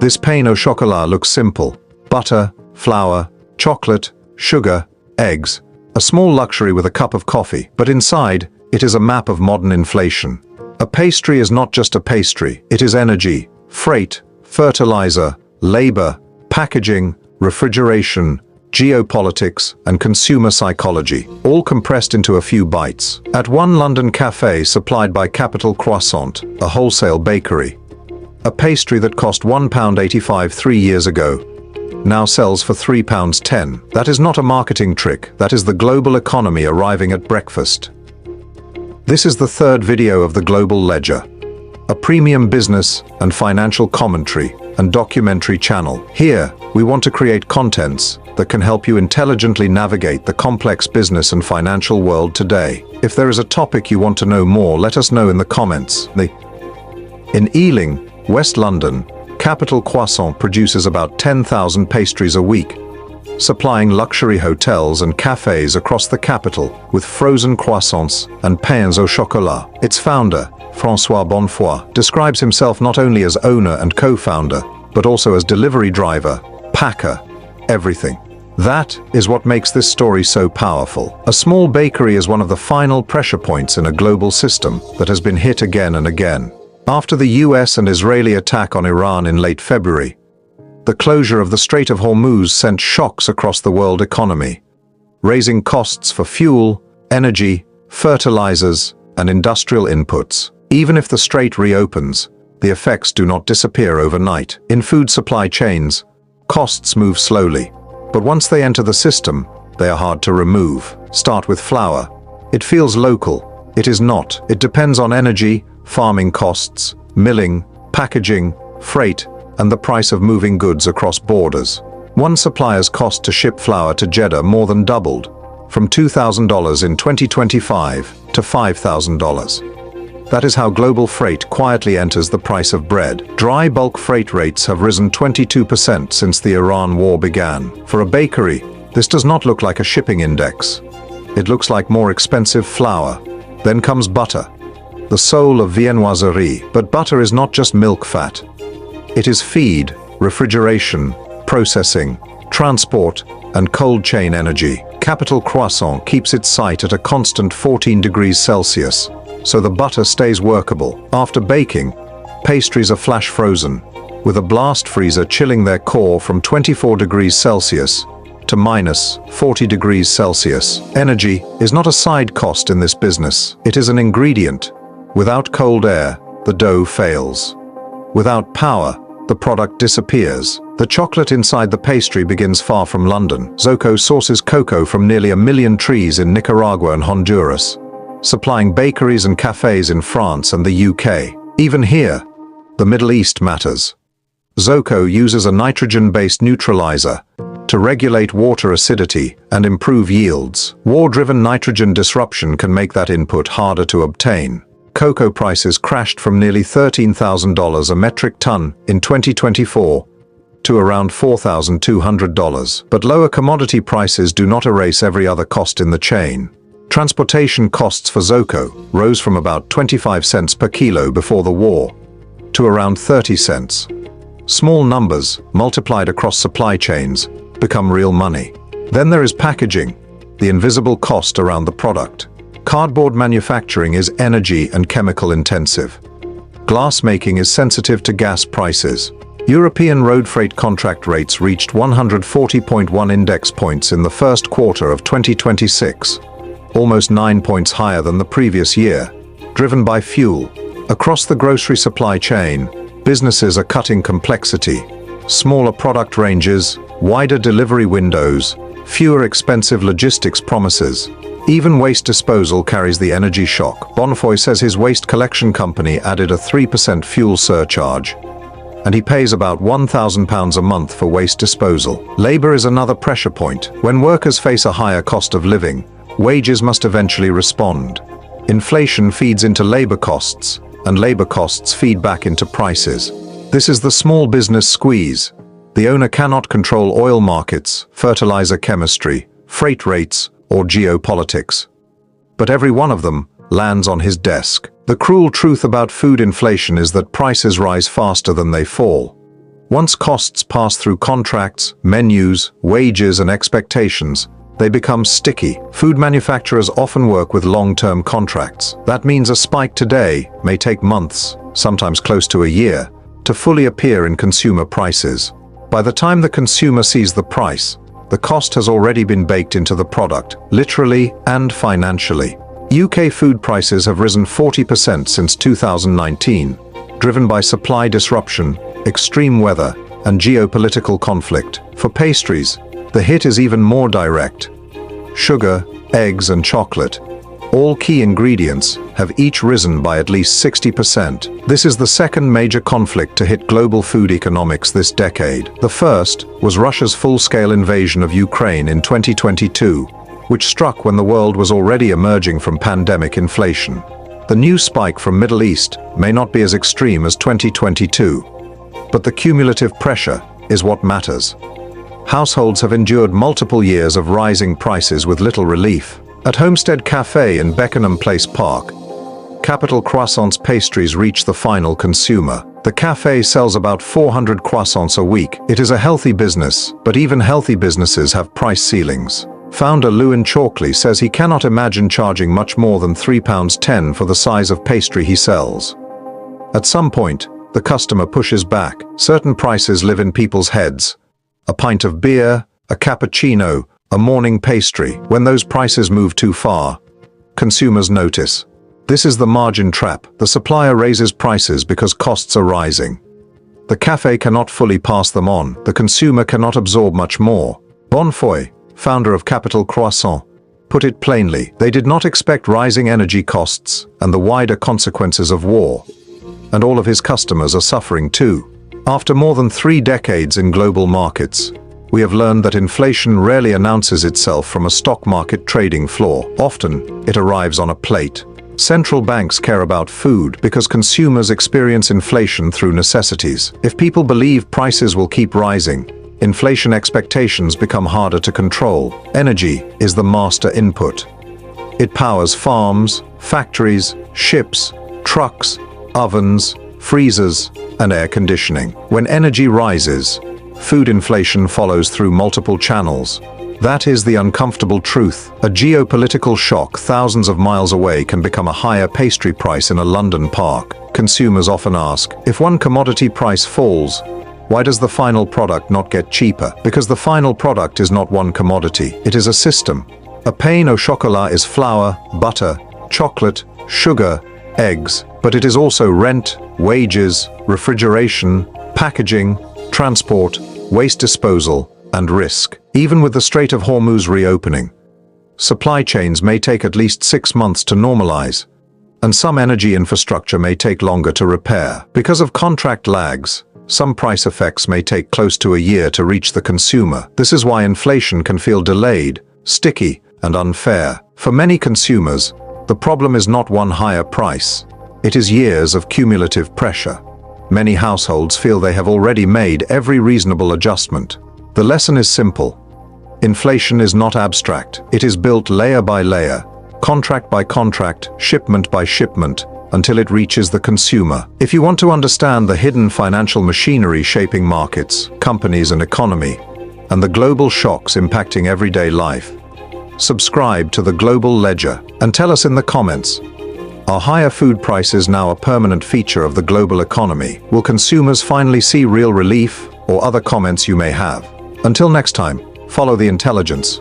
This pain au chocolat looks simple. Butter, flour, chocolate, sugar, eggs, a small luxury with a cup of coffee. But inside, it is a map of modern inflation. A pastry is not just a pastry, it is energy, freight, fertilizer, labor, packaging, refrigeration, geopolitics, and consumer psychology, all compressed into a few bites. At one London café supplied by Capital Croissant, a wholesale bakery, a pastry that cost £1.85 3 years ago now sells for £3.10. That is not a marketing trick, that is the global economy arriving at breakfast. This is the third video of the Global Ledger, a premium business and financial commentary and documentary channel. Here, we want to create contents that can help you intelligently navigate the complex business and financial world today. If there is a topic you want to know more, let us know in the comments. In Ealing, West London, Capital Croissant produces about 10,000 pastries a week, supplying luxury hotels and cafes across the capital with frozen croissants and pains au chocolat. Its founder, François Bonnefoy, describes himself not only as owner and co-founder, but also as delivery driver, packer, everything. That is what makes this story so powerful. A small bakery is one of the final pressure points in a global system that has been hit again and again. After the US and Israeli attack on Iran in late February, the closure of the Strait of Hormuz sent shocks across the world economy, raising costs for fuel, energy, fertilizers, and industrial inputs. Even if the strait reopens, the effects do not disappear overnight. In food supply chains, costs move slowly, but once they enter the system, they are hard to remove. Start with flour. It feels local. It is not. It depends on energy, farming costs, milling, packaging, freight, and the price of moving goods across borders. One supplier's cost to ship flour to Jeddah more than doubled, from $2,000 in 2025 to $5,000. That is how global freight quietly enters the price of bread. Dry bulk freight rates have risen 22% since the Iran war began. For a bakery, this does not look like a shipping index. It looks like more expensive flour. Then comes butter, the soul of viennoiserie. But butter is not just milk fat. It is feed, refrigeration, processing, transport, and cold chain energy. Capital Croissant keeps its site at a constant 14 degrees Celsius, so the butter stays workable. After baking, pastries are flash frozen, with a blast freezer chilling their core from 24 degrees Celsius to minus 40 degrees Celsius. Energy is not a side cost in this business. It is an ingredient. Without cold air, the dough fails. Without power, the product disappears. The chocolate inside the pastry begins far from London. Zoco sources cocoa from nearly 1 million trees in Nicaragua and Honduras, supplying bakeries and cafes in France and the UK. Even here, the Middle East matters. Zoco uses a nitrogen-based neutralizer to regulate water acidity and improve yields. War-driven nitrogen disruption can make that input harder to obtain. Cocoa prices crashed from nearly $13,000 a metric ton in 2024 to around $4,200. But lower commodity prices do not erase every other cost in the chain. Transportation costs for Zoco rose from about 25 cents per kilo before the war to around 30 cents. Small numbers, multiplied across supply chains, become real money. Then there is packaging, the invisible cost around the product. Cardboard manufacturing is energy and chemical intensive. Glass making is sensitive to gas prices. European road freight contract rates reached 140.1 index points in the first quarter of 2026, almost 9 points higher than the previous year, driven by fuel. Across the grocery supply chain, businesses are cutting complexity. Smaller product ranges, wider delivery windows, fewer expensive logistics promises. Even waste disposal carries the energy shock. Bonnefoy says his waste collection company added a 3% fuel surcharge, and he pays about £1,000 a month for waste disposal. Labor is another pressure point. When workers face a higher cost of living, wages must eventually respond. Inflation feeds into labor costs, and labor costs feed back into prices. This is the small business squeeze. The owner cannot control oil markets, fertilizer chemistry, freight rates, or geopolitics. But every one of them lands on his desk. The cruel truth about food inflation is that prices rise faster than they fall. Once costs pass through contracts, menus, wages, and expectations, they become sticky. Food manufacturers often work with long-term contracts. That means a spike today may take months, sometimes close to a year, to fully appear in consumer prices. By the time the consumer sees the price, the cost has already been baked into the product, literally and financially. UK food prices have risen 40% since 2019, driven by supply disruption, extreme weather, and geopolitical conflict. For pastries, the hit is even more direct. Sugar, eggs, and chocolate, all key ingredients, have each risen by at least 60%. This is the second major conflict to hit global food economics this decade. The first was Russia's full-scale invasion of Ukraine in 2022, which struck when the world was already emerging from pandemic inflation. The new spike from Middle East may not be as extreme as 2022, but the cumulative pressure is what matters. Households have endured multiple years of rising prices with little relief. At Homestead Café in Beckenham Place Park, Capital Croissants pastries reach the final consumer. The cafe sells about 400 croissants a week. It is a healthy business, but even healthy businesses have price ceilings. Founder Lewin Chalkley says he cannot imagine charging much more than £3.10 for the size of pastry he sells. At some point, the customer pushes back. Certain prices live in people's heads. A pint of beer, a cappuccino, a morning pastry. When those prices move too far, consumers notice. This is the margin trap. The supplier raises prices because costs are rising. The cafe cannot fully pass them on. The consumer cannot absorb much more. Bonfoy, founder of Capital Croissant, put it plainly. They did not expect rising energy costs and the wider consequences of war. And all of his customers are suffering too. After more than 3 decades in global markets, we have learned that inflation rarely announces itself from a stock market trading floor. Often, it arrives on a plate. Central banks care about food because consumers experience inflation through necessities. If people believe prices will keep rising, inflation expectations become harder to control. Energy is the master input. It powers farms, factories, ships, trucks, ovens, freezers, and air conditioning. When energy rises, food inflation follows through multiple channels. That is the uncomfortable truth. A geopolitical shock thousands of miles away can become a higher pastry price in a London park. Consumers often ask, if one commodity price falls, why does the final product not get cheaper? Because the final product is not one commodity, it is a system. A pain au chocolat is flour, butter, chocolate, sugar, eggs, but it is also rent, wages, refrigeration, packaging, transport, waste disposal, and risk. Even with the Strait of Hormuz reopening, supply chains may take at least 6 months to normalize, and some energy infrastructure may take longer to repair. Because of contract lags, some price effects may take close to a year to reach the consumer. This is why inflation can feel delayed, sticky, and unfair. For many consumers, the problem is not one higher price. It is years of cumulative pressure. Many households feel they have already made every reasonable adjustment. The lesson is simple. Inflation is not abstract. It is built layer by layer, contract by contract, shipment by shipment, until it reaches the consumer. If you want to understand the hidden financial machinery shaping markets, companies, and economy, and the global shocks impacting everyday life, subscribe to the Global Ledger and tell us in the comments, are higher food prices now a permanent feature of the global economy? Will consumers finally see real relief, or other comments you may have? Until next time, follow the intelligence.